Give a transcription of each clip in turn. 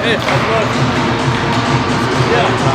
Hey, how's it going? Yeah.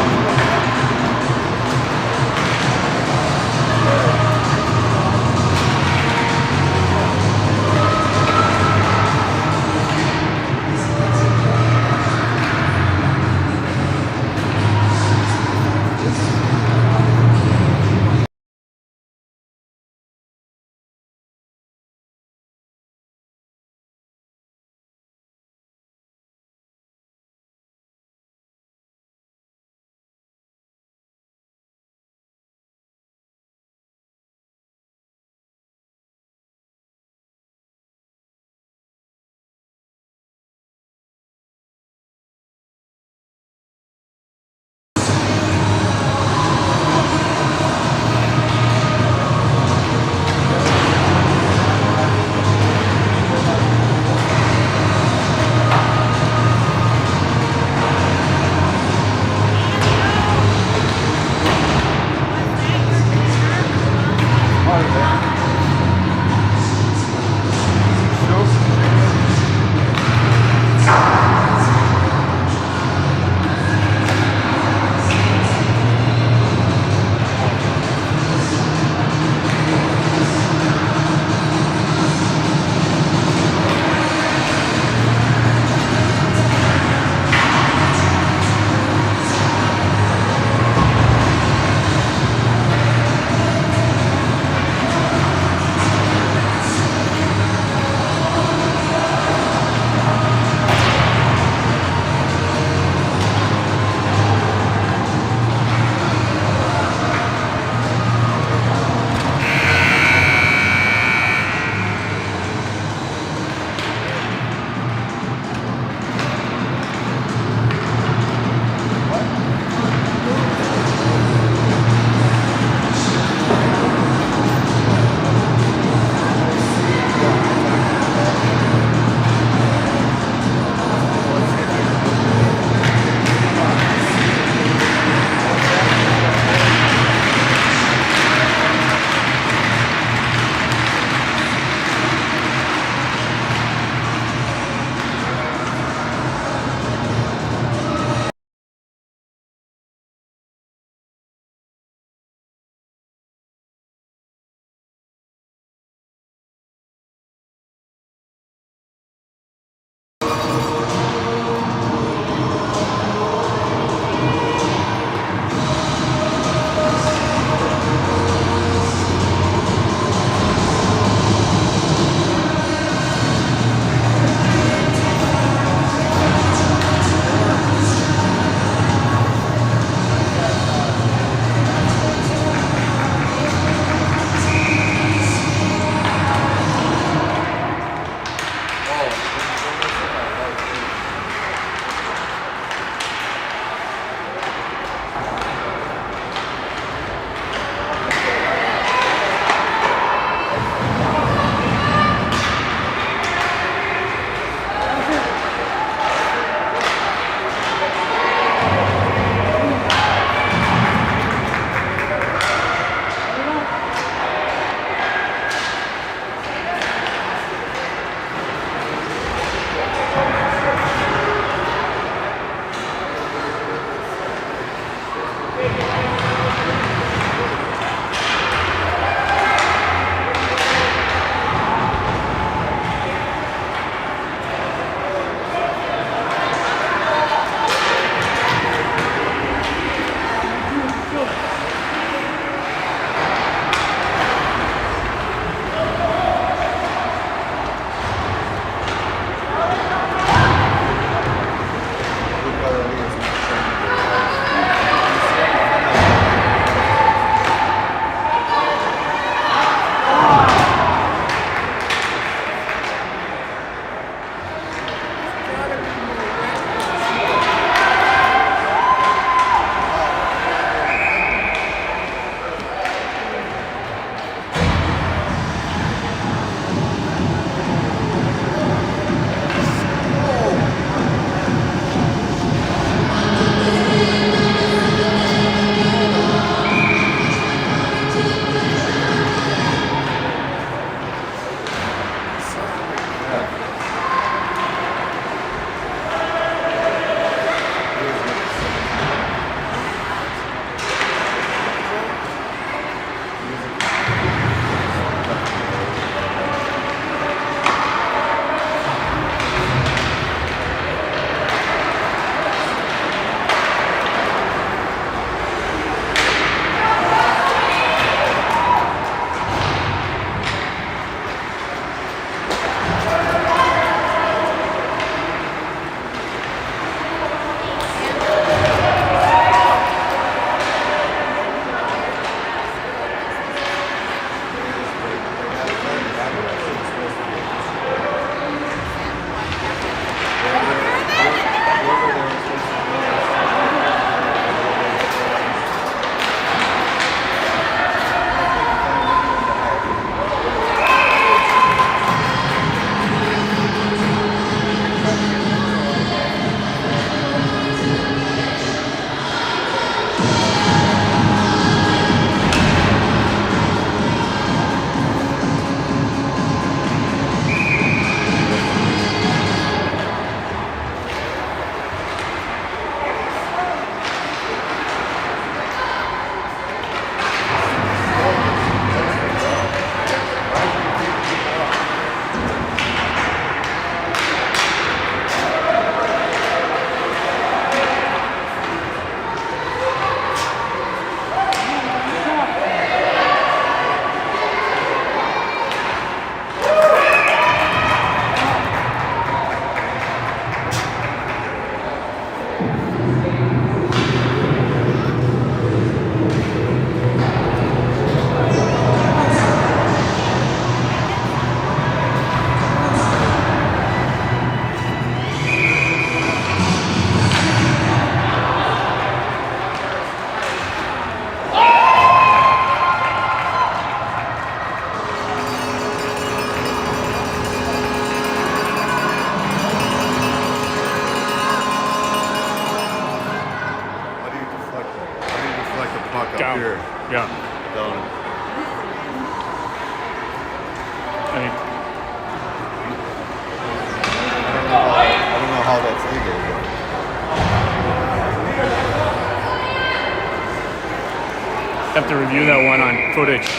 don't. I mean, I don't know how that's legal. have to review that one on footage.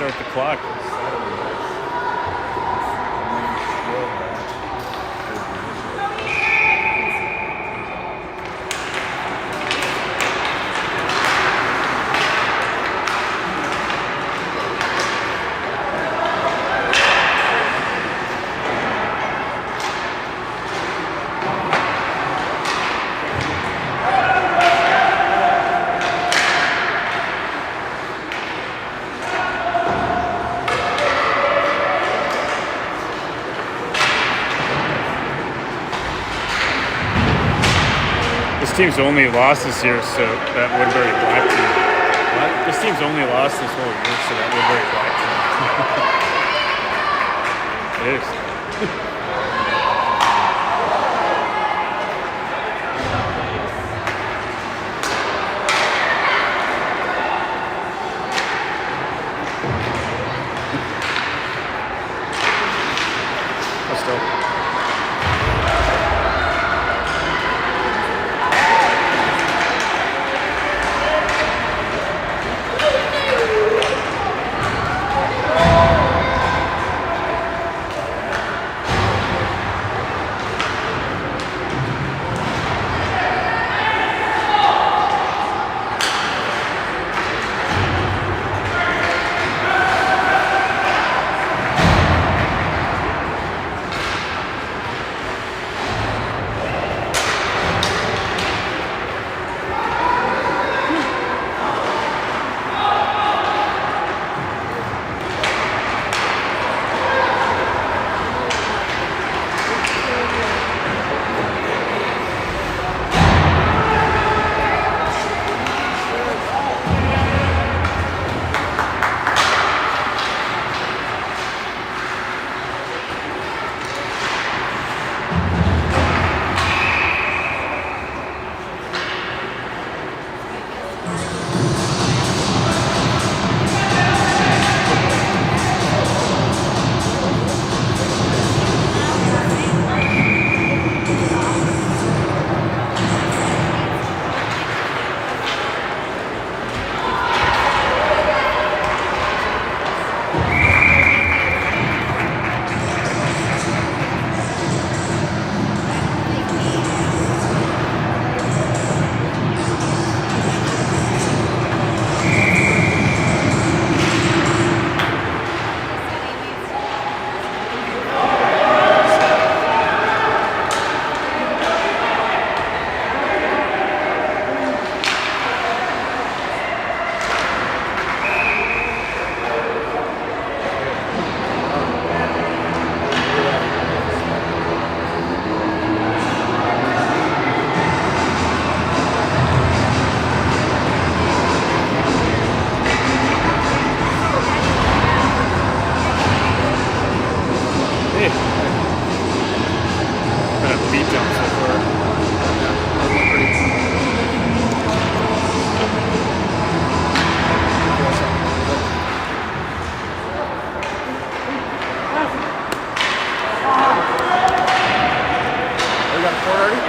Start the clock. This team's only lost this year, so that Woodbury Black team. What? This team's only lost this whole year, so that Woodbury Black team. It is.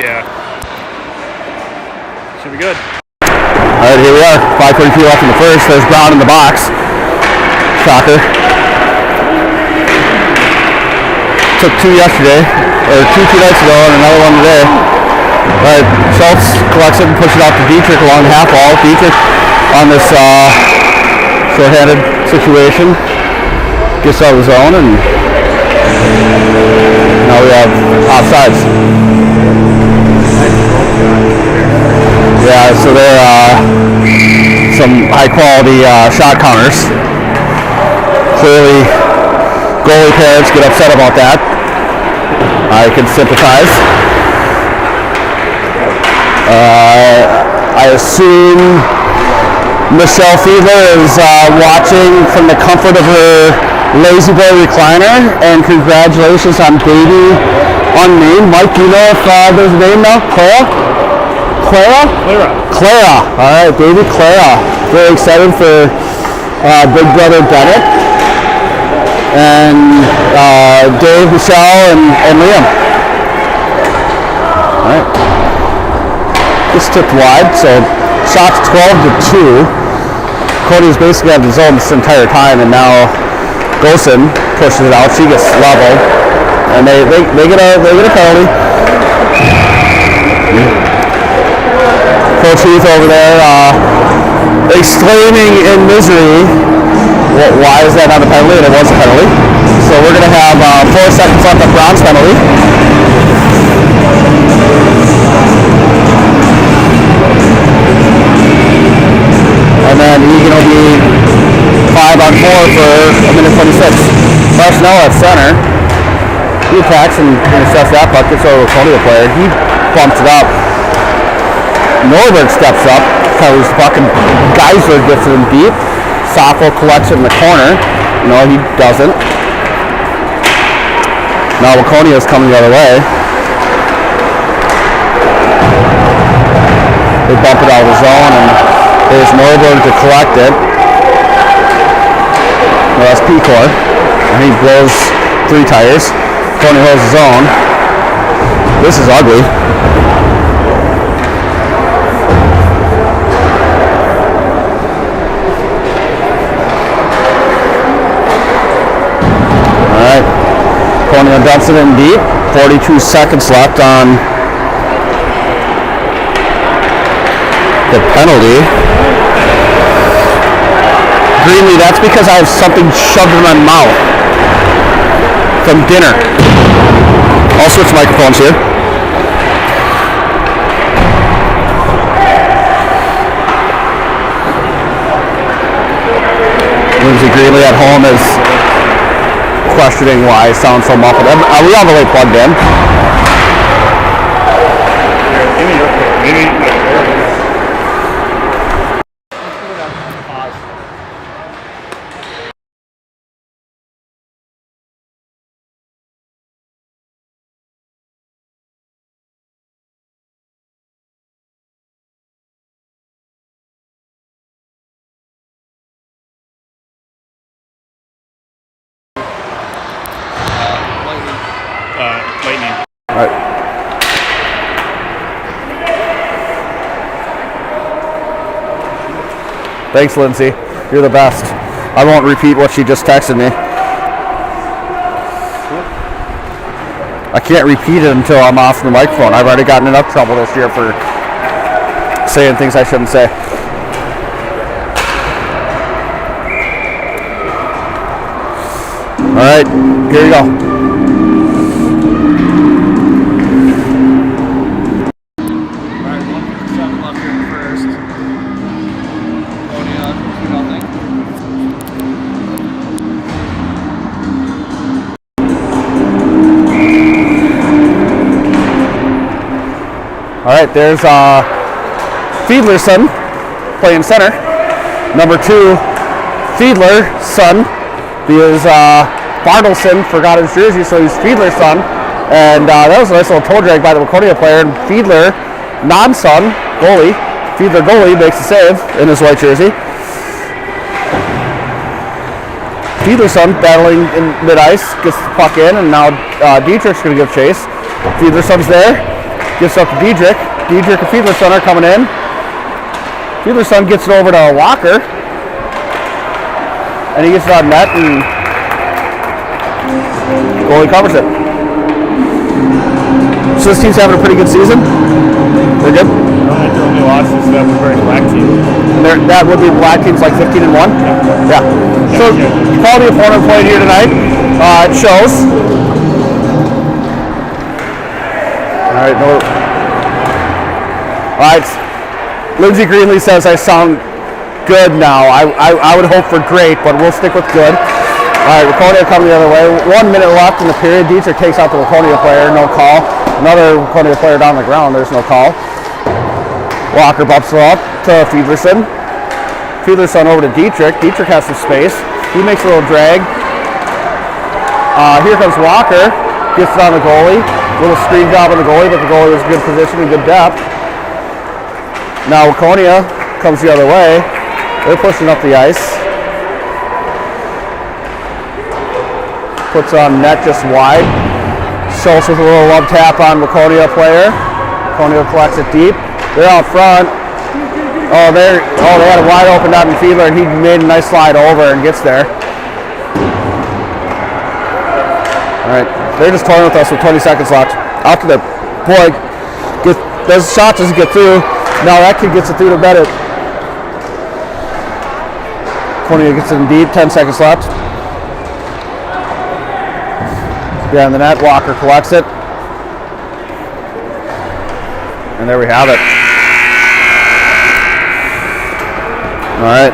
Yeah. Should be good. All right, here we are. 5:32 left in the first. There's Brown in the box. Shocker. Took 2 yesterday, or 2 nights ago, and another one today. All right, Schultz collects it and pushes it out to Dietrich along the half wall. Dietrich on this short-handed situation gets out of the zone, and now we have offsides. Yeah, so they're some high-quality shot counters. Clearly, goalie parents get upset about that. I can sympathize. I assume Michelle Fiedler is watching from the comfort of her lazy boy recliner, and congratulations on baby unnamed. Mike, do you know if there's a name now? Clara? Clara. All right, baby Clara. Very excited for big brother Bennett and Dave, Michelle, and Liam. All right. This tipped wide, so shots 12-2. Cody's basically had the zone this entire time, and now Gosen pushes it out. She gets level, and they get a penalty. Coach Heath over there exclaiming in misery, well, why is that not a penalty? And it was a penalty. So we're going to have 4 seconds left of Brown's penalty. And then Eagan will be 5-on-4 for a minute 26. Marshall at center. He attacks and intercepts that puck. Gets over a Waconia player. He bumps it up. Norberg steps up. Covers the puck, and Geisler gets it in deep. Safo collects it in the corner. No, he doesn't. Now Waconia is coming the other way. They bump it out of the zone, and there's Norberg to collect it. No, that's Pecor. And he blows 3 tires. Waconia holds his own. This is ugly. Waconia dumps it in deep. 42 seconds left on the penalty. Greenlee, that's because I have something shoved in my mouth from dinner. I'll switch microphones here. Lindsey Greenlee at home is questioning why I sound so muffled. Are we all the way plugged in? Give me your pick. Maybe. Lightning. All right. Thanks, Lindsay. You're the best. I won't repeat what she just texted me. I can't repeat it until I'm off the microphone. I've already gotten enough trouble this year for saying things I shouldn't say. All right, here you go. All right, there's Fiedler's son playing center. Number 2, Fiedler's son, because Bartelson forgot his jersey, so he's Fiedler's son. And that was a nice little toe drag by the Waconia player. And Fiedler, non-son, goalie, Fiedler goalie makes a save in his white jersey. Fiedler's son battling in mid-ice, gets the puck in, and now Dietrich's going to give chase. Fiedler's son's there. Gets up to Diedrich. Diedrich and Fiedlerson are coming in. Fiedlerson gets it over to Walker. And he gets it on net and goalie covers it. So this team's having a pretty good season. They're good. I think their only loss is that Woodbury Black team. And that would be Black team's like 15-1. Yeah. So quality opponent played here tonight. It shows. All right. Lindsay Greenlee says I sound good now. I would hope for great, but we'll stick with good. All right, Waconia coming the other way. 1 minute left in the period. Dietrich takes out the Waconia player, no call. Another Waconia player down the ground, there's no call. Walker bumps it up to Fiedlerson. Fiedlerson over to Dietrich. Dietrich has some space. He makes a little drag. Here comes Walker. Gets it on the goalie. Little screen job on the goalie, but the goalie was in good position and good depth. Now Waconia comes the other way. They're pushing up the ice. Puts on net just wide. Schultz with a little love tap on Waconia player. Waconia collects it deep. They're out front. They had a wide open out in Fiedler, and he made a nice slide over and gets there. All right, they're just toying with us with 20 seconds left. Out to the boy. Those shots doesn't get through. Now that kid gets it through to Bennett. Waconia gets it in deep. 10 seconds left. Behind the net, Walker collects it. And there we have it. All right.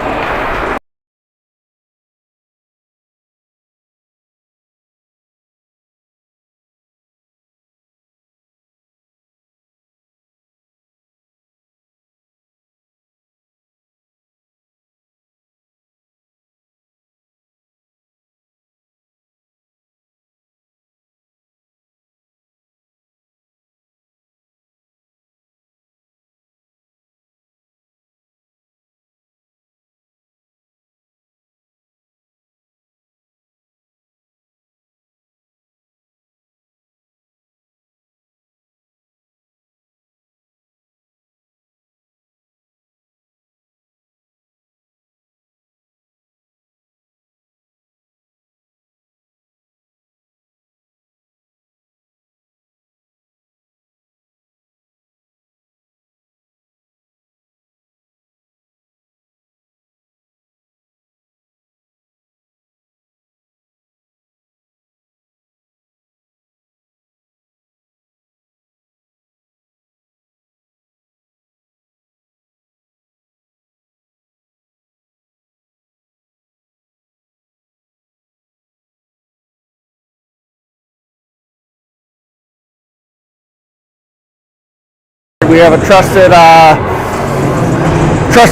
We have a trusted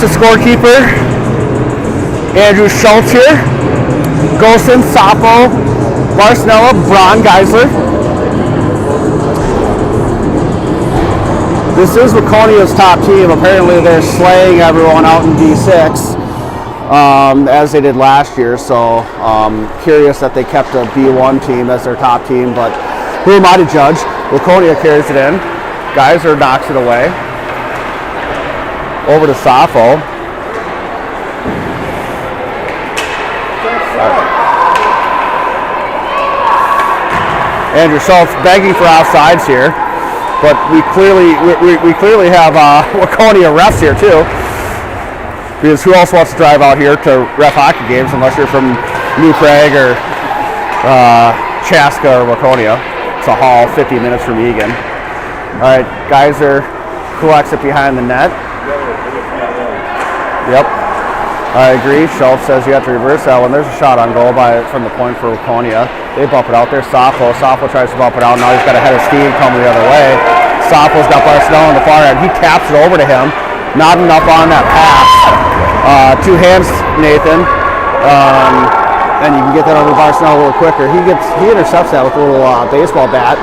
scorekeeper, Andrew Schultz here. Golson, Sapo, Barcinella, Braun, Geisler. This is Waconia's top team. Apparently they're slaying everyone out in D6 as they did last year. So curious that they kept a B1 team as their top team, but who am I to judge? Waconia carries it in. Geyser knocks it away. Over to Sappho. Andrew Schultz begging for offsides here, but we clearly have Waconia refs here too. Because who else wants to drive out here to ref hockey games unless you're from New Prague or Chaska or Waconia? It's a haul, 50 minutes from Eagan. All right, Geyser collects it behind the net. Yep, I agree. Schultz says you have to reverse that one. There's a shot on goal from the point for Waconia. They bump it out there. Sappho tries to bump it out. Now he's got a head of steam coming the other way. Sappo's got Barcinella on the far end. He taps it over to him. Not enough on that pass. Two hands, Nathan. And you can get that over to Barcinella a little quicker. He intercepts that with a little baseball bat.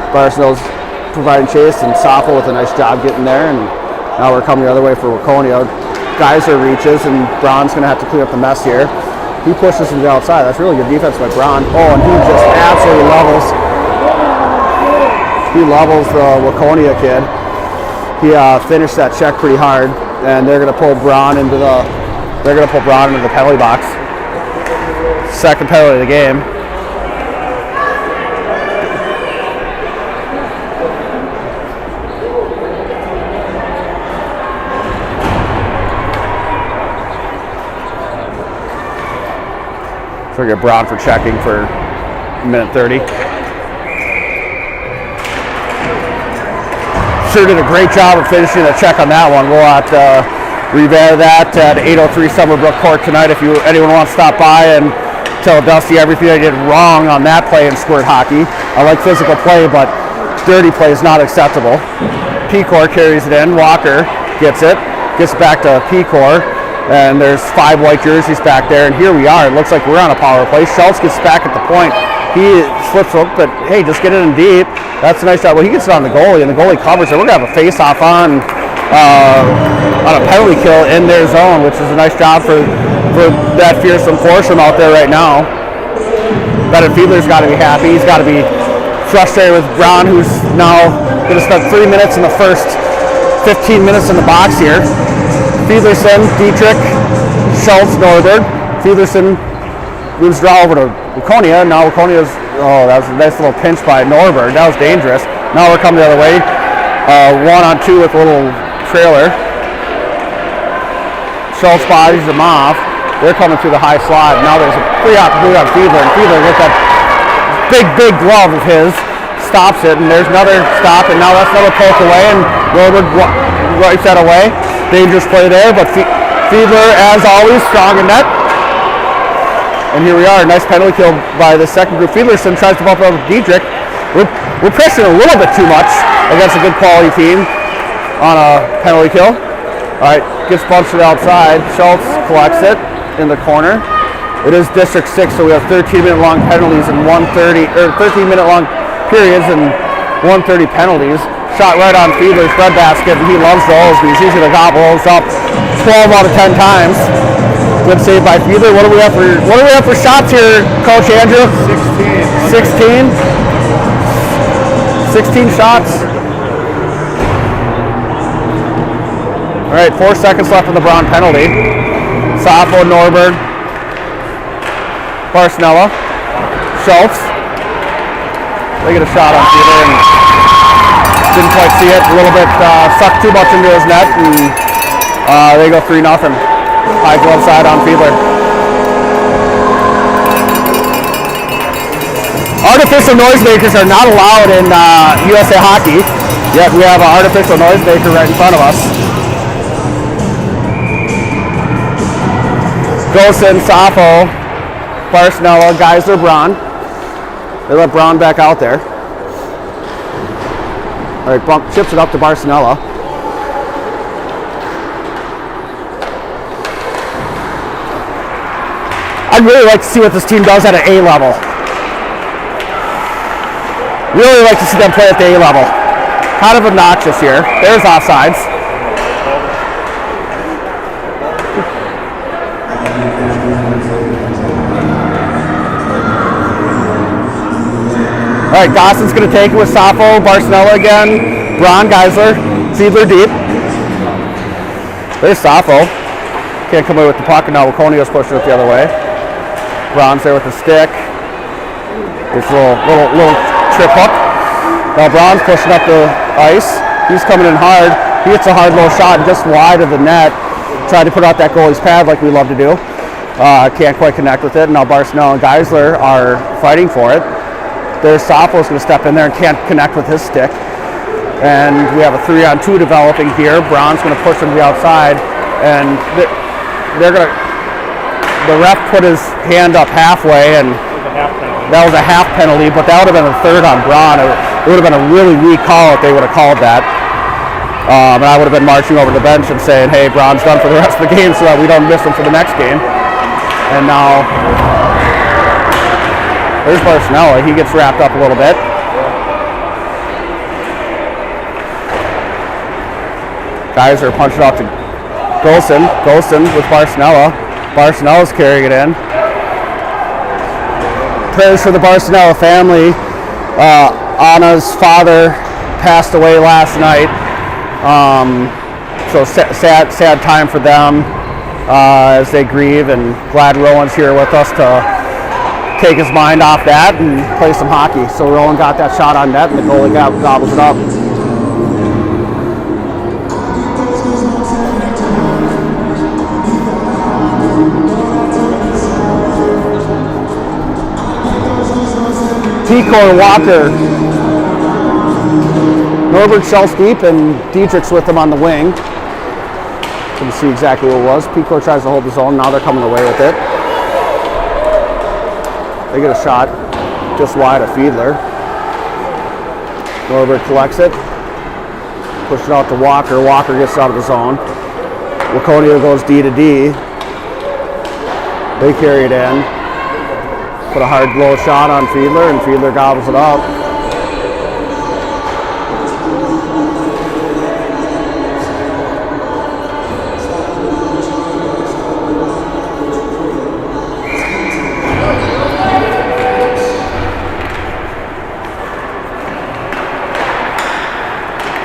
Barcinella's providing chase, and Sappho with a nice job getting there, and now we're coming the other way for Waconia. Geyser reaches, and Braun's going to have to clean up the mess here. He pushes him to the outside. That's really good defense by Braun. Oh, and he just absolutely levels He levels the Waconia kid. He finished that check pretty hard, and they're gonna pull Braun into the penalty box. Second penalty of the game. So we get Braun for checking for minute 30. Sure did a great job of finishing the check on that one. We'll have to revamp that at 803 Summerbrook Court tonight if anyone wants to stop by and tell Dusty everything I did wrong on that play in squirt hockey. I like physical play, but dirty play is not acceptable. P-Core carries it in. Walker gets it back to P-Core, and there's 5 white jerseys back there, and here we are. It looks like we're on a power play. Schultz gets back at the point. He slips up, but hey, just get it in deep. That's a nice shot. Well, he gets it on the goalie, and the goalie covers it. We're going to have a face-off on a penalty kill in their zone, which is a nice job for that fearsome foursome out there right now. Bennett Fiedler's got to be happy. He's got to be frustrated with Braun, who's now going to spend 3 minutes in the first 15 minutes in the box here. Fiedlerson, Dietrich, Schultz, Norberg. Fiedlerson moves draw over to Waconia. Now Waconia's, that was a nice little pinch by Norberg. That was dangerous. Now we're coming the other way. 1-on-2 with a little trailer. Schultz bodies them off. They're coming through the high slot. Now there's a free opportunity on Fiedler, and Fiedler with that big glove of his stops it, and there's another stop, and now that's another poke away, and Norberg wipes that away. Dangerous play there, but Fiedler, as always, strong in net. And here we are, nice penalty kill by the second group. Fiedlerson tries to bump over Dietrich. We're pressuring a little bit too much against a good quality team on a penalty kill. All right, gets bumped to the outside. Schultz collects it in the corner. It is District 6, so we have 13-minute long penalties and 13-minute long periods and 130 penalties. Shot right on Fiedler's breadbasket, and he loves those because he's going to gobble those up 12 out of 10 times. Good save by Fiedler. What do we have for shots here, Coach Andrew? 16 shots. All right, 4 seconds left on the Braun penalty. Safo, Norberg, Barcinella, Schultz. They get a shot on Fiedler and didn't quite see it. A little bit sucked too much into his net, and they go 3-0. High glove side on Fiedler. Artificial noisemakers are not allowed in USA Hockey, yet we have an artificial noisemaker right in front of us. Golson, Safo, Barcinella, Geisler, Braun. They let Braun back out there. All right, chips it up to Barcinella. I'd really like to see what this team does at an A level. Really like to see them play at the A level. Kind of obnoxious here. There's offsides. All right, Gosson's going to take it with Safo, Barcinella again, Braun, Geisler, Fiedler deep. There's Safo. Can't come away with the puck, and now Waconia's pushing it the other way. Braun's there with the stick. This little trip up. Now Braun's pushing up the ice. He's coming in hard. He hits a hard low shot just wide of the net. Tried to put out that goalie's pad like we love to do. Can't quite connect with it. Now Barcinella and Geisler are fighting for it. There's Safo's going to step in there and can't connect with his stick. And we have a 3-on-2 developing here. Braun's going to push him to the outside, and they're going to. The ref put his hand up halfway, and that was a half penalty, but that would have been a third on Braun. It would have been a really weak call if they would have called that. And I would have been marching over the bench and saying, hey, Braun's done for the rest of the game so that we don't miss him for the next game. And now there's Barcinella. He gets wrapped up a little bit. Guys are punching out to Golson. Golson with Barcinella. Barcinella's carrying it in. Prayers for the Barcinella family. Anna's father passed away last night. So sad time for them as they grieve, and glad Rowan's here with us to take his mind off that and play some hockey. So Rowan got that shot on net, and the goalie gobbles it up. Pico and Walker. Norbert shells deep, and Dietrich's with them on the wing. Couldn't see exactly what it was. Pico tries to hold the zone. Now they're coming away with it. They get a shot just wide of Fiedler. Norbert collects it. Pushes it out to Walker. Walker gets out of the zone. Waconia goes D to D. They carry it in. Put a hard low shot on Fiedler, and Fiedler gobbles it up.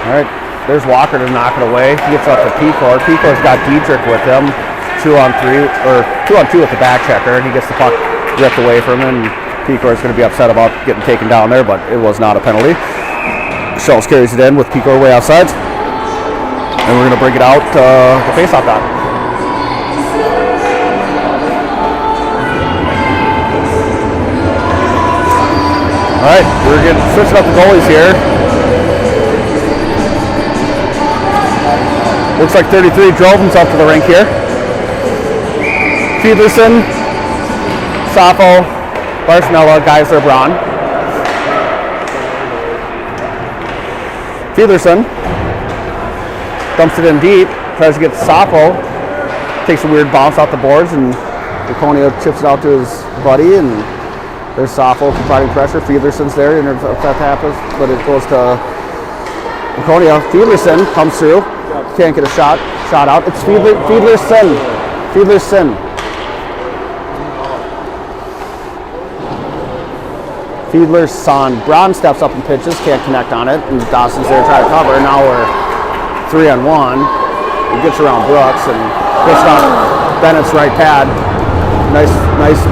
All right, there's Walker to knock it away. He gets up to Pico. Pico's got Dietrich with him. 2-on-3, or 2-on-2 with the back checker, and he gets the puck ripped away from him. Pico is going to be upset about getting taken down there, but it was not a penalty. Schultz carries it in with Pico way outside, and we're going to bring it out the face-off dot. All right, we're getting switching up the goalies here. Looks like 33 drove himself to the rink here. Peterson, Sappho, Barcinella, Geisler, Braun. Peterson dumps it in deep, tries to get Sappho, takes a weird bounce off the boards, and Waconia chips it out to his buddy, and there's Sappho providing pressure. Peterson's there, and if that happens, but it goes to Waconia. Peterson comes through, can't get a shot out. It's Fiedlerson. Fiedler's son. Braun steps up and pitches, can't connect on it, and Dawson's there trying to cover. Now we're 3-on-1. He gets around Brooks and gets on Bennett's right pad. Nice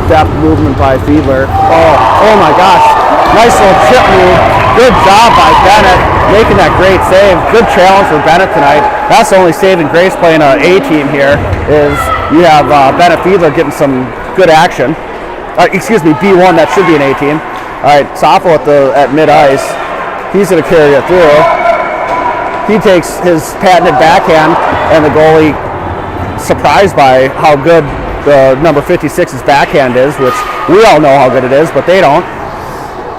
depth movement by Fiedler. Oh my gosh. Nice little chip move. Good job by Bennett, making that great save. Good challenge for Bennett tonight. That's the only saving grace playing an A team here, is you have Bennett Fiedler getting some good action. B1, that should be an A team. All right, Sappho at mid-ice. He's going to carry it through. He takes his patented backhand, and the goalie, surprised by how good the number 56's backhand is, which we all know how good it is, but they don't.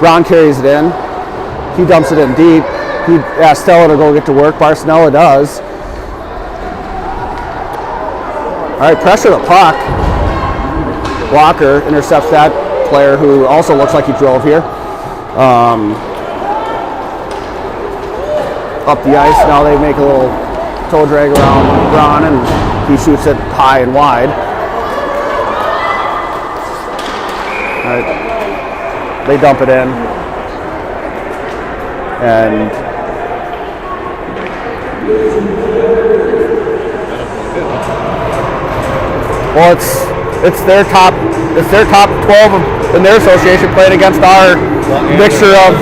Braun carries it in. He dumps it in deep. He asks Stella to go get to work. Barcinella does. All right, pressure the puck. Walker intercepts that player, who also looks like he drove here. Up the ice. Now they make a little toe drag around Braun, and he shoots it high and wide. All right. They dump it in. And well, it's their top 12 in their association playing against our mixture of.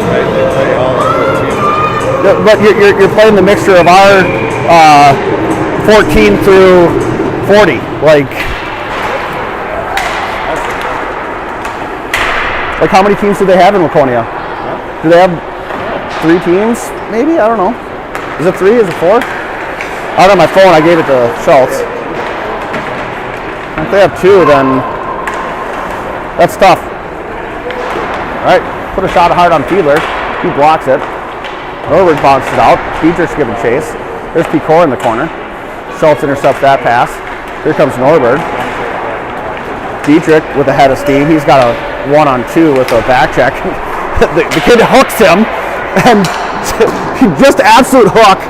But you're playing the mixture of our 14 through 40, like how many teams do they have in Waconia? Do they have 3 teams? Maybe, I don't know. Is it 3? Is it 4? I don't have my phone. I gave it to Schultz. If they have 2, then that's tough. All right, put a shot hard on Fiedler. He blocks it. Norbert bounces it out. Dietrich's giving chase. There's Pico in the corner. Schultz intercepts that pass. Here comes Norbert. Dietrich with a head of steam. He's got a 1-on-2 with a back check. the kid hooks him, and just absolute hook,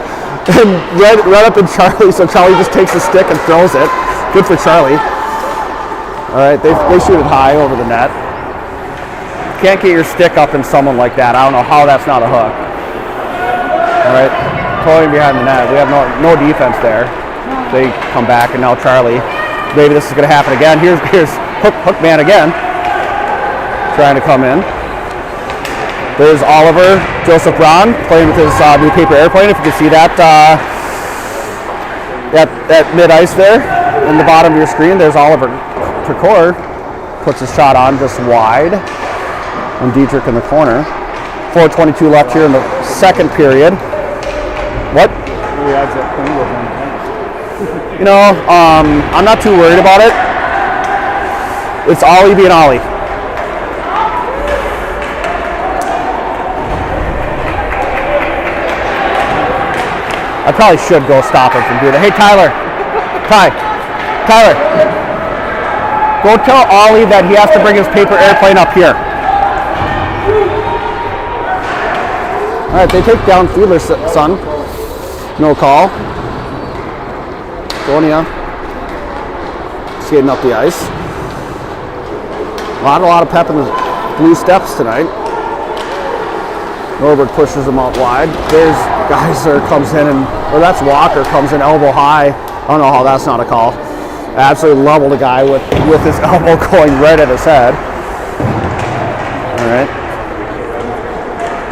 and right up in Charlie. So Charlie just takes the stick and throws it. Good for Charlie. All right, they shoot it high over the net. Can't get your stick up in someone like that. I don't know how that's not a hook. All right, totally behind the net. We have no defense there. They come back, and now Charlie. Maybe this is going to happen again. Here's hook man again, trying to come in. There's Oliver Joseph Braun playing with his new paper airplane. If you can see that at mid-ice there in the bottom of your screen, there's Oliver Picor. Puts his shot on just wide. And Dietrich in the corner. 4:22 left here in the second period. What? You know, I'm not too worried about it. It's Ollie being Ollie. I probably should go stop him from doing that. Hey, Tyler. Tyler. Go tell Ollie that he has to bring his paper airplane up here. All right, they take down Fiedler's son. No call. Waconia skating up the ice. A lot of pep in the blue steps tonight. Norbert pushes him out wide. There's Geyser comes in or that's Walker comes in elbow high. I don't know how that's not a call. Absolutely leveled the guy with his elbow going right at his head. All right.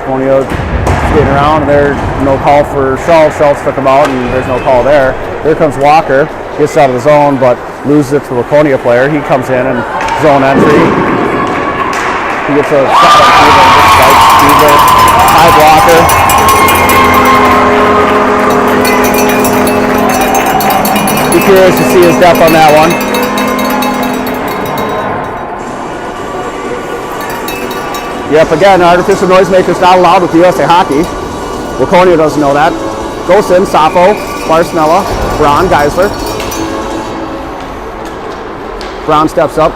Waconia skating around, and there's no call for Schultz. Schultz took him out, and there's no call there. Here comes Walker. Gets out of the zone, but loses it to the Waconia player. He comes in and zone entry. He gets a shot on Fiedler. High blocker. Be curious to see his depth on that one. Yep, again, artificial noisemakers not allowed with USA Hockey. Waconia doesn't know that. Goes in, Sappho, Barcinella, Braun, Geisler. Braun steps up,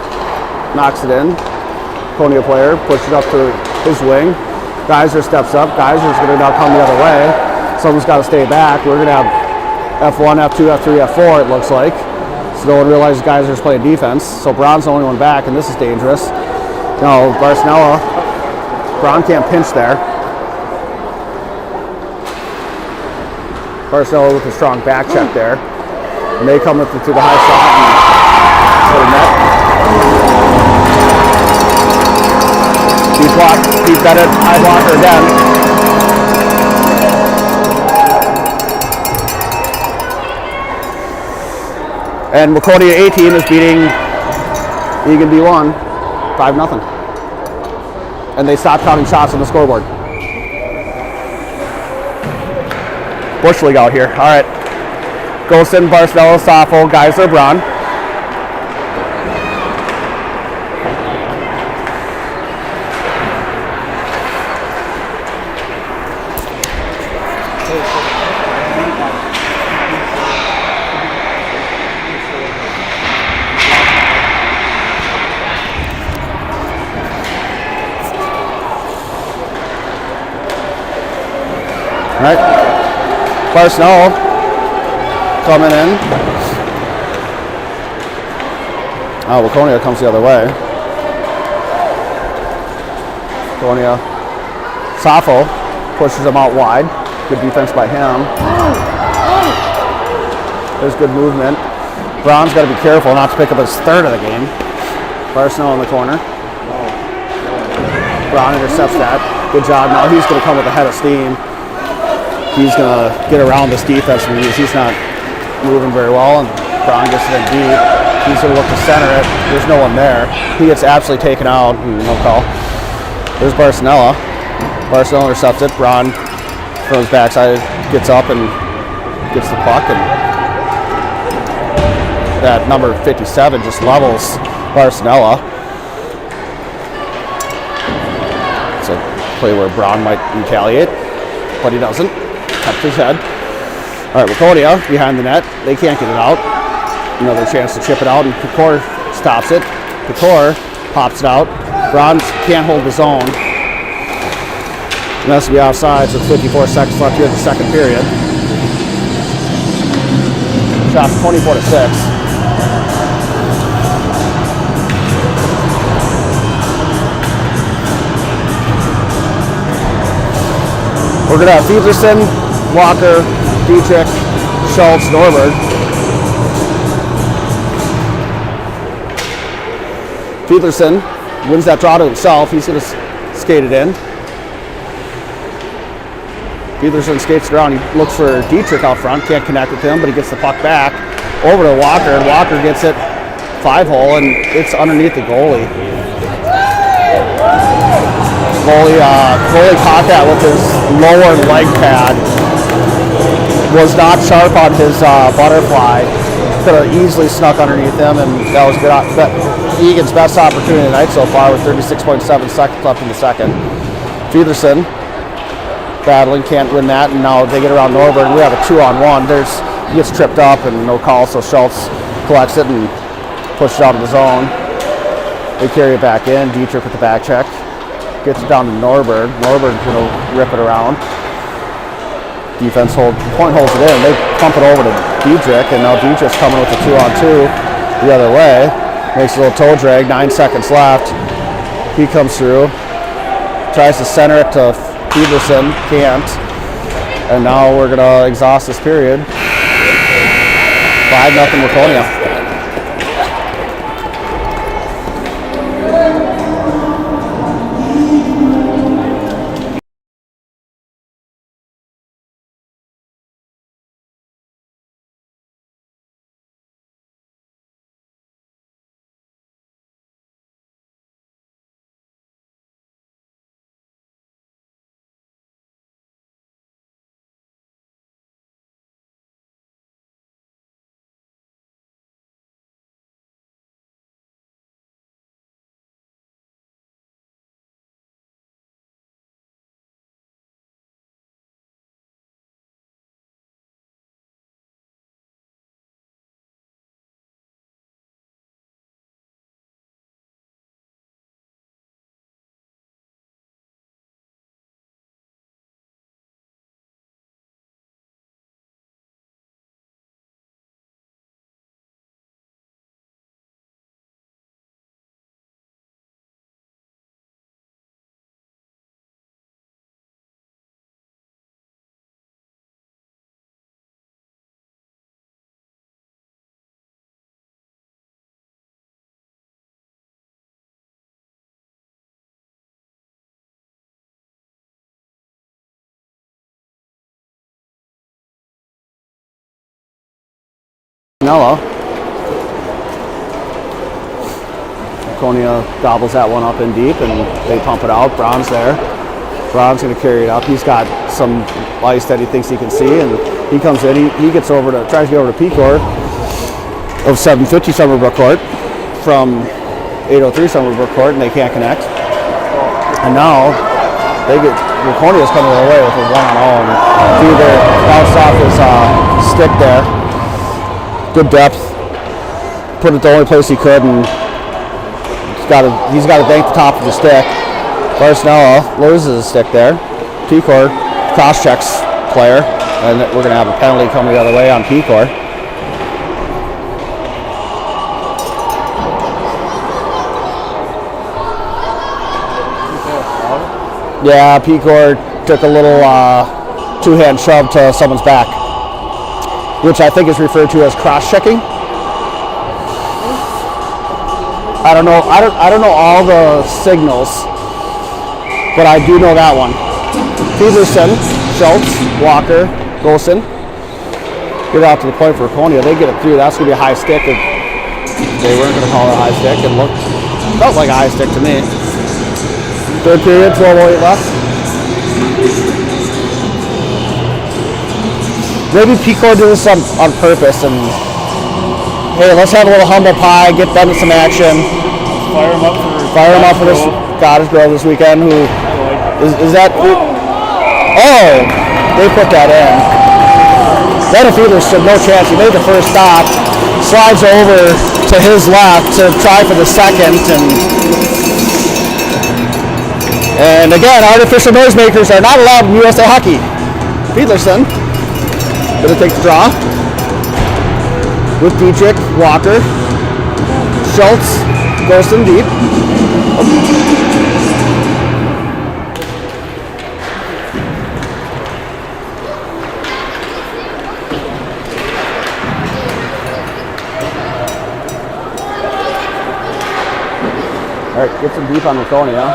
knocks it in. Waconia player pushes it up to his wing. Geyser steps up. Geyser's going to now come the other way. Someone's got to stay back. We're going to have F1, F2, F3, F4, it looks like. So no one realizes Geyser's playing defense. So Braun's the only one back, and this is dangerous. No, Barcinella. Braun can't pinch there. Barcinella with a strong back check there. And they come through the high shot and put a net. Deep block, Pete Bennett, high blocker again. And Waconia 18 is beating Eagan B1 5-0. And they stopped counting shots on the scoreboard. Bush League out here. All right. Golson, Barcinella, Sappho, Geisler, Braun. All right. Barcinella coming in. Oh, Waconia comes the other way. Waconia. Sappho pushes him out wide. Good defense by him. There's good movement. Braun's got to be careful not to pick up his third of the game. Barcinella in the corner. Braun intercepts that. Good job. Now he's going to come with a head of steam. He's going to get around this defense because he's not moving very well, and Braun gets it in deep. He's going to look to center it. There's no one there. He gets absolutely taken out. No call. There's Barcinella. Barcinella intercepts it. Braun from his backside gets up and gets the puck, and that number 57 just levels Barcinella. It's a play where Braun might retaliate, but he doesn't. Taps his head. All right, Waconia behind the net. They can't get it out. Another chance to chip it out, and Picor stops it. Picor pops it out. Braun can't hold the zone. And that's to be offsides with 54 seconds left here in the second period. Shots 24-6. We're gonna have Fiedlerson, Walker, Dietrich, Schultz, Norberg. Fiedlerson wins that draw to himself. He's gonna skate it in. Fiedlerson skates around. He looks for Dietrich out front. Can't connect with him, but he gets the puck back over to Walker, and Walker gets it 5-hole, and it's underneath the goalie. Goalie caught that with his lower leg pad. Was not sharp on his butterfly. Could have easily snuck underneath him, and that was good. Eagan's best opportunity tonight so far with 36.7 seconds left in the second. Fiedlerson battling, can't win that, and now they get around Norberg. We have a 2-on-1. He gets tripped up and no call, so Schultz collects it and pushes it out of the zone. They carry it back in. Dietrich with the back check. Gets it down to Norberg. Norberg's going to rip it around. Defense point holds it in. They pump it over to Dietrich, and now Dietrich's coming with a 2-on-2 the other way. Makes a little toe drag, 9 seconds left. He comes through. Tries to center it to Fiedlerson, can't. And now we're going to exhaust this period. 5-0 Waconia. Waconia gobbles that one up in deep, and they pump it out. Braun's there. Braun's going to carry it up. He's got some ice that he thinks he can see, and he comes in. He gets over to, tries to get over to P-Court of 750 Summerbrook Court from 803 Summerbrook Court, and they can't connect. And now Waconia's coming away with a 1-on-0, and Feeder bounced off his stick there. Good depth. Put it the only place he could, and he's got to bank the top of the stick. Barcelona loses his stick there. P-Court cross-checks player, and we're going to have a penalty coming the other way on P-Court. Yeah, P-Court took a little two-hand shove to someone's back, which I think is referred to as cross-checking. I don't know all the signals, but I do know that one. Fiedlerson, Schultz, Walker, Golson. Get out to the point for Waconia. They get it through. That's going to be a high stick. They weren't going to call it a high stick. It felt like a high stick to me. Third period, 12:08 left. Maybe P-Court did this on purpose, and hey, let's have a little humble pie, get them some action. Fire them up for this Goddess Grove this weekend. Who is that? Oh, they put that in. Then Feeder stood no chance. He made the first stop, slides over to his left to try for the second, and again, artificial noisemakers are not allowed in USA Hockey. Fiedlerson gonna take the draw with Dietrich, Walker, Schultz, goes in deep. All right, gets him deep on Waconia.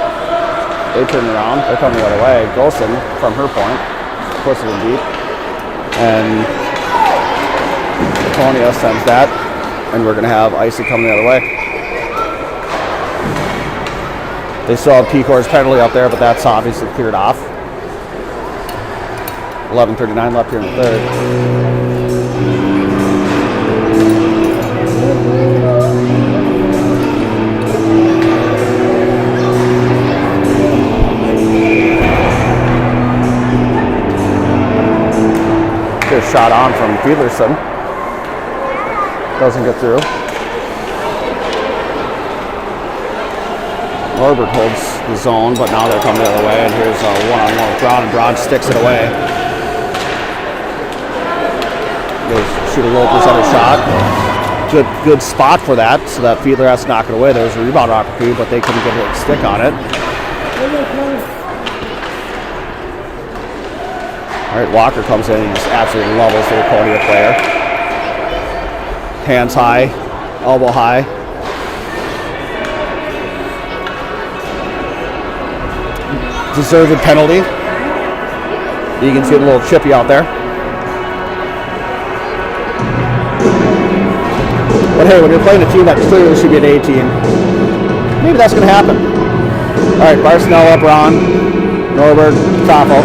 They turn around. They're coming the other way. Golson from her point pushes him deep. And Waconia sends that. And we're going to have Icy coming the other way. They still have P-Core's penalty up there, but that's obviously cleared off. 11:39 left here in the third. Good shot on from Fiedlerson. Doesn't get through. Norbert holds the zone, but now they're coming the other way, and here's a one-on-one with Braun, and Braun sticks it away. They shoot a low percentage shot. Good spot for that, so that Fiedler has to knock it away. There was a rebound opportunity, but they couldn't get a stick on it. All right, Walker comes in and just absolutely levels the Waconia player. Hands high, elbow high. Deserved penalty. Eagan's getting a little chippy out there. But hey, when you're playing a team that clearly should be an A team, maybe that's going to happen. All right, Barcelona, Braun, Norbert, Toffel.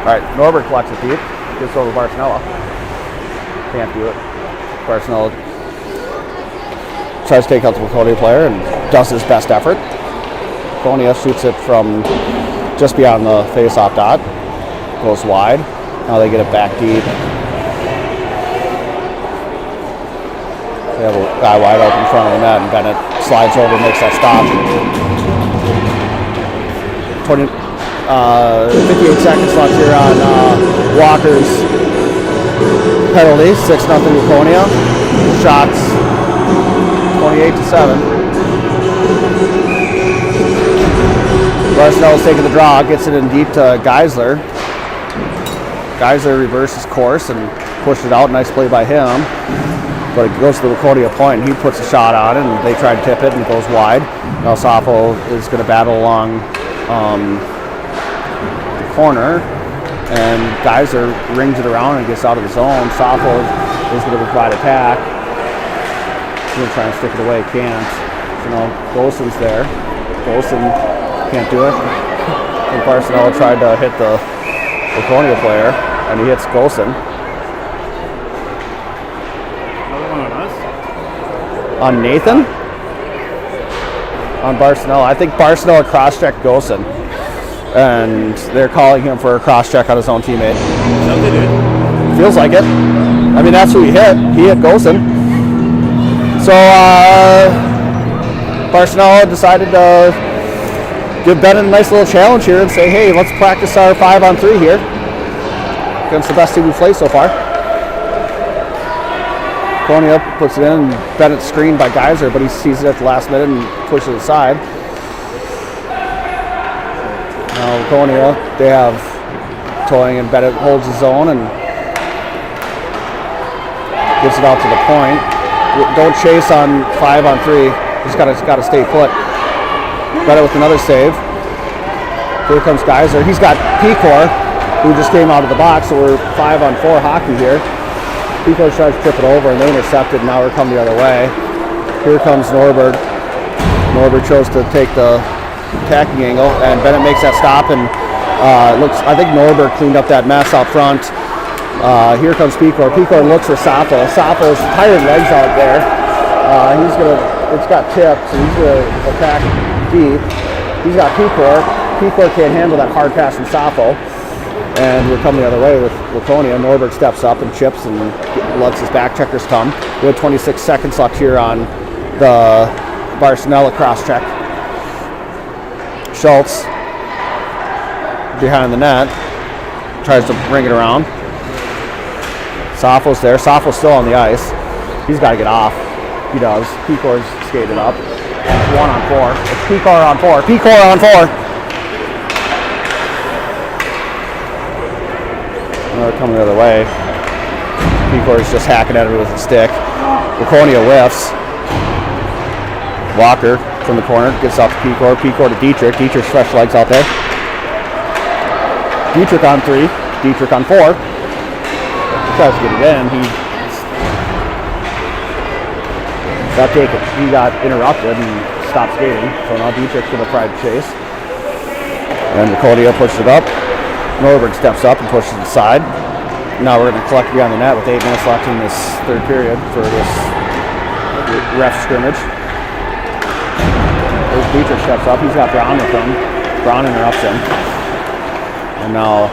All right, Norbert collects it deep. Gets over Barcelona. Can't do it. Barcelona tries to take out the Waconia player and does his best effort. Waconia shoots it from just beyond the face-off dot. Goes wide. Now they get it back deep. They have a guy wide open in front of the net, and Bennett slides over and makes that stop. 58 seconds left here on Walker's penalty. 6-0 Waconia. Shots 28-7. Barcelona's taking the draw, gets it in deep to Geisler. Geisler reverses course and pushes it out. Nice play by him. But it goes to the Waconia point, and he puts a shot on it, and they try to tip it, and it goes wide. Now Safo is going to battle along the corner, and Geisler rings it around and gets out of the zone. Safo is going to provide attack. He's going to try and stick it away, can't. So now Golson's there. Golson can't do it. And Barcelona tried to hit the Waconia player, and he hits Golson. Another one on us? On Nathan? On Barcelona. I think Barcelona cross-checked Golson. And they're calling him for a cross-check on his own teammate. Is that what they did? Feels like it. I mean, that's who he hit. He hit Golson. So, Barcelona decided to give Bennett a nice little challenge here and say, hey, let's practice our 5-on-3 here against the best team we've played so far. Waconia puts it in, and Bennett's screened by Geisler, but he sees it at the last minute and pushes it aside. Now Waconia, they have towing, and Bennett holds his zone and gets it out to the point. Don't chase on 5-on-3. Just gotta stay put. Bennett with another save. Here comes Geisler. He's got P-Core, who just came out of the box, so we're 5-on-4 hockey here. P-Core tries to tip it over, and they intercepted, and now we're coming the other way. Here comes Norbert. Norbert chose to take the attacking angle, and Bennett makes that stop, and I think Norbert cleaned up that mess out front. Here comes P-Core. P-Core looks for Safo. Safo's tired legs out there. It's got tipped, so he's gonna attack deep. He's got P-Core. P-Core can't handle that hard pass from Safo. And we're coming the other way with Waconia. Norbert steps up and chips and lets his back checkers come. We have 26 seconds left here on the Barcelona cross check. Schultz behind the net. Tries to bring it around. Safo's there. Safo's still on the ice. He's got to get off. He does. P-Core's skated up. 1-on-4. It's P-Core on 4. P-Core on 4. They're coming the other way. Pecor is just hacking at it with a stick. Waconia whiffs. Walker from the corner gets off to Pecor. Pecor to Dietrich. Dietrich's fresh legs out there. Dietrich on 3. Dietrich on 4. Tries to get it in. He got taken. He got interrupted and stopped skating. So now Dietrich's going to try to chase. And Waconia pushes it up. Norberg steps up and pushes it aside. Now we're going to collect beyond the net with 8 minutes left in this third period for this ref scrimmage. There's Dietrich steps up. He's got Brown with him. Brown interrupts him. And now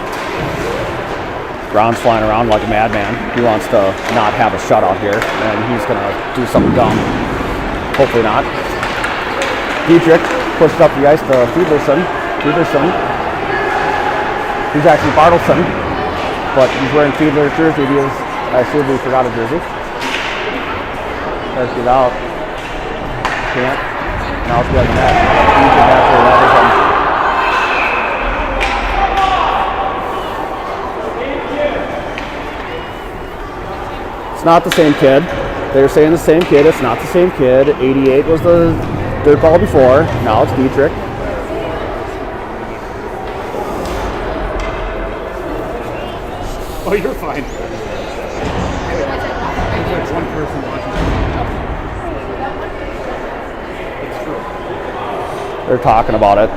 Brown's flying around like a madman. He wants to not have a shutout here, and he's going to do something dumb. Hopefully not. Dietrich pushed up the ice to Fiedlerson. He's actually Bartleson, but he's wearing Fiedler's jersey. I assume he forgot a jersey. Tries to get out. Can't. Now it's got the net. Dietrich actually levels him. It's not the same kid. They're saying the same kid. It's not the same kid. 88 was the dirt ball before. Now it's Dietrich. Oh, you're fine. There's like one person watching. It's true. They're talking about it.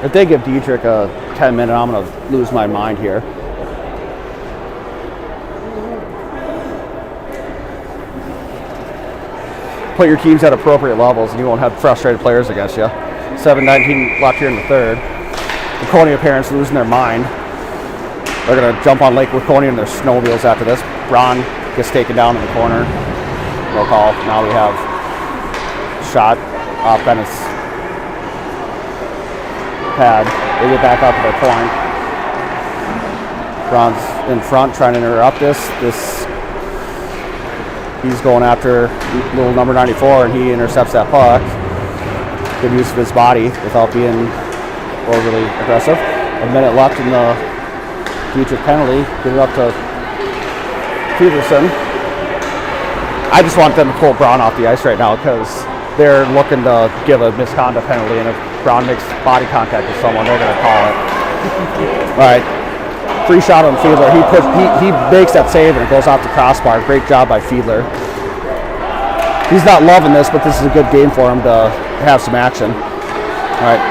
If they give Dietrich a 10-minute, I'm going to lose my mind here. Put your teams at appropriate levels and you won't have frustrated players against you. 7:19 left here in the third. Waconia parents losing their mind. They're going to jump on Lake Waconia in their snowmobiles after this. Ron gets taken down in the corner. No call. Now we have shot off Bennett's pad. They get back up to their point. Ron's in front trying to interrupt this. He's going after little number 94 and he intercepts that puck. Good use of his body without being overly aggressive. A minute left in the Dietrich penalty. Get it up to Peterson. I just want them to pull Brown off the ice right now because they're looking to give a misconduct penalty, and if Brown makes body contact with someone, they're going to call it. All right. Free shot on Fiedler. He makes that save and it goes off the crossbar. Great job by Fiedler. He's not loving this, but this is a good game for him to have some action. All right.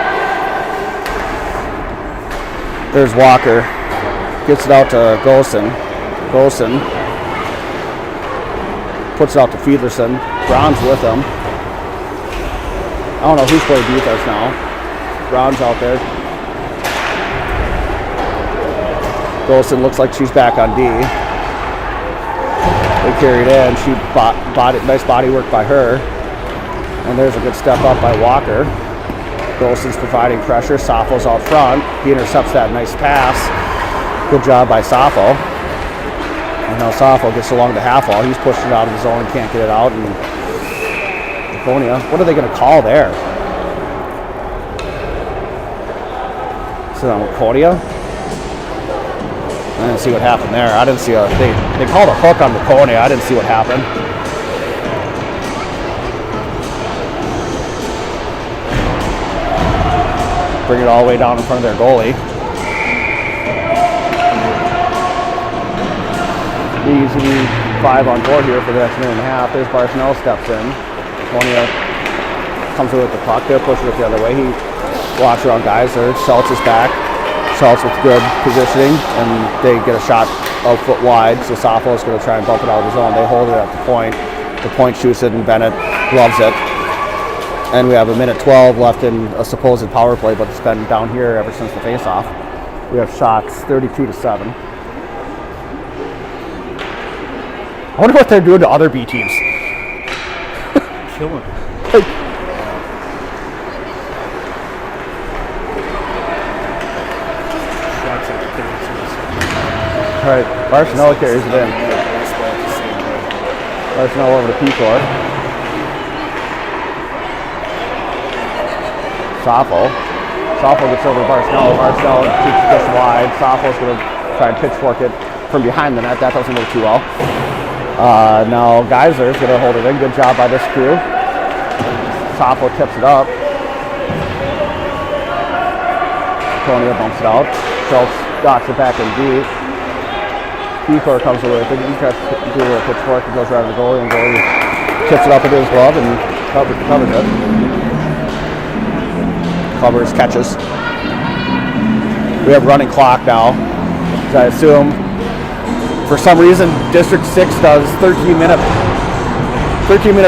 There's Walker. Gets it out to Golson. Golson puts it out to Fiedlerson. Brown's with him. I don't know who's playing defense now. Brown's out there. Golson looks like she's back on D. They carry it in. Nice body work by her. And there's a good step up by Walker. Golson's providing pressure. Safo's out front. He intercepts that nice pass. Good job by Safo. And now Safo gets along the half wall. He's pushing it out of the zone and can't get it out. And Waconia, what are they going to call there? Is it on Waconia? I didn't see what happened there. I didn't see they called a hook on Waconia. I didn't see what happened. Bring it all the way down in front of their goalie. Easy 5 on board here for the next minute and a half. There's Barchnell steps in. Waconia comes in with the puck. They're pushing it the other way. He walks around guys there. Schultz is back. Schultz with good positioning, and they get a shot a foot wide, so Safo is going to try and bump it out of the zone. They hold it at the point. The point shoots it, and Bennett gloves it. And we have a minute 12 left in a supposed power play, but it's been down here ever since the face-off. We have shots 32-7. I wonder what they're doing to other B teams. Killing. All right, Barchnell carries it in. Barchnell over to Pecor. Safo Softball gets over to Barcel. Barcel keeps it just wide. Softball's going to try and pitchfork it from behind the net. That doesn't go too well. Now Geyser's going to hold it in. Good job by this crew. Softball tips it up. Waconia bumps it out. Schultz knocks it back in deep. Pecor comes away with it. He tries to do a little pitchfork. He goes right to the goalie, and goalie tips it up into his glove and covers it. Covers, catches. We have running clock now. So I assume, for some reason, District 6 does 13-minute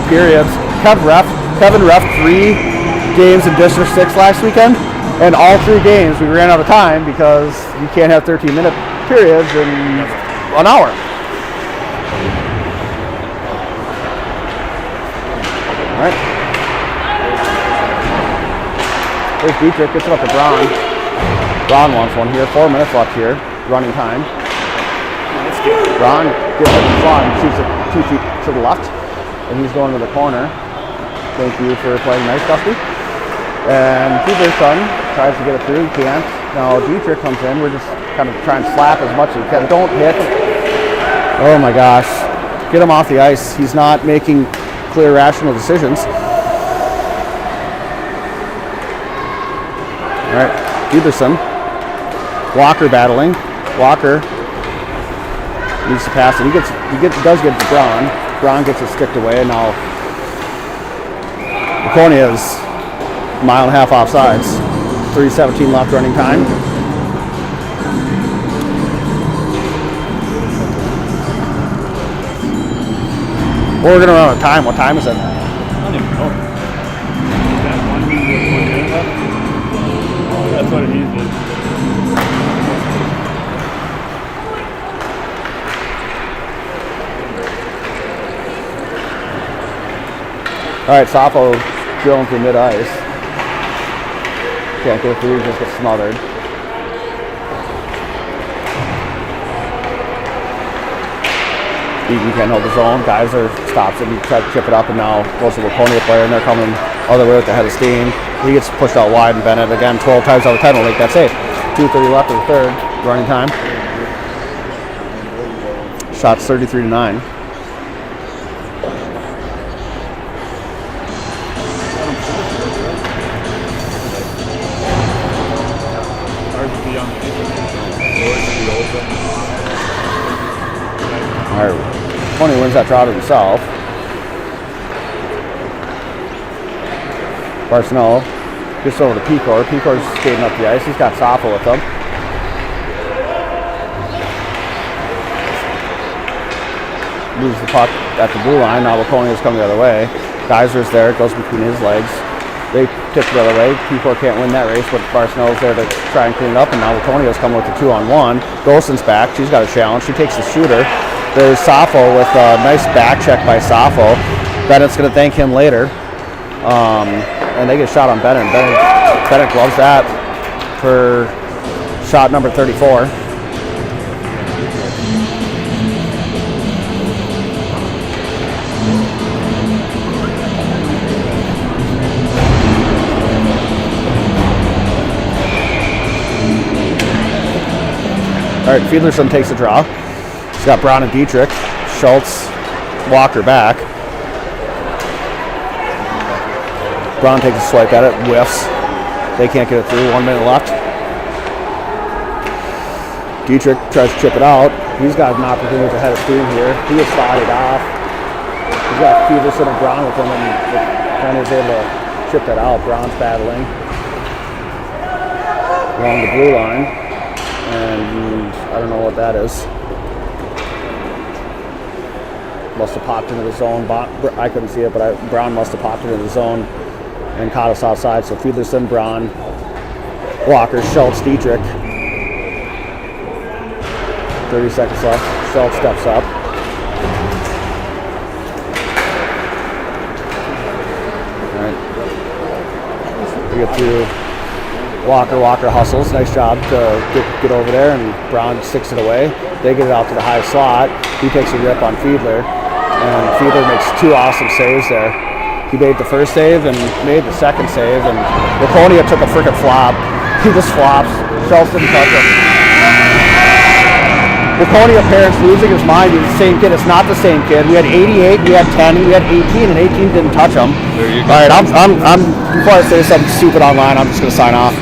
periods. Kevin ref 3 games in District 6 last weekend, and all 3 games we ran out of time because you can't have 13-minute periods in an hour. All right. There's Dietrich, gets it up to Braun. Braun wants one here. 4 minutes left here. Running time. Braun gets it to the slot and shoots it 2 feet to the left. And he's going to the corner. Thank you for playing nice, Dusty. And Fiedler's son tries to get it through. He can't. Now Dietrich comes in. We're just kind of trying to slap as much as we can. Don't hit. Oh my gosh. Get him off the ice. He's not making clear, rational decisions. All right, Peterson. Walker battling. Walker needs to pass it. He does get to Braun. Braun gets it sticked away, and now Waconia is a mile and a half offsides. 3:17 left running time. We're going to run out of time. What time is it? I don't even know. Is that 1 minute left? That's what it means, dude. All right, Sapo drilling through mid-ice. Can't get through, just gets smothered. Eagan can't hold his own. Geyser stops it. He tries to chip it up, and now goes to the Waconia player, and they're coming other way with the head of steam. He gets pushed out wide, and Bennett again 12 times out of 10 will make that save. 2:30 left of the third. Running time. Shots 33-9. All right, Waconia wins that draw to himself. Barcel gets over to Pecor. Pecor's skating up the ice. He's got Sapo with him. Moves the puck at the blue line. Now Waconia's coming the other way. Geyser's there. It goes between his legs. They tip the other way. Pecor can't win that race, but Barcel's there to try and clean it up. And now Waconia's coming with the 2-on-1. Golson's back. She's got a challenge. She takes the shooter. There's Sappho with a nice back check by Sappho. Bennett's going to thank him later. And they get shot on Bennett. Bennett gloves that for shot number 34. All right, Fiedlerson takes a draw. He's got Braun and Dietrich. Schultz, Walker back. Braun takes a swipe at it, whiffs. They can't get it through. 1 minute left. Dietrich tries to chip it out. He's got an opportunity with the head of steam here. He gets slided off. He's got Peterson and Braun with him, and kind of is able to chip that out. Braun's battling along the blue line, and I don't know what that is. Must have popped into the zone. I couldn't see it, but Braun must have popped into the zone and caught us outside. So Fiedlerson, Braun, Walker, Schultz, Dietrich. 30 seconds left. Schultz steps up. All right. We get through Walker. Walker hustles. Nice job to get over there, and Braun sticks it away. They get it out to the high slot. He takes a rip on Fiedler, and Fiedler makes 2 awesome saves there. He made the first save and made the second save, and Waconia took a frickin' flop. He just flops. Shells didn't touch him. Waconia parents losing his mind. He's the same kid. It's not the same kid. We had 88, we had 10, we had 18, and 18 didn't touch him. There you go. All right, I'm before I say something stupid online, I'm just gonna sign off.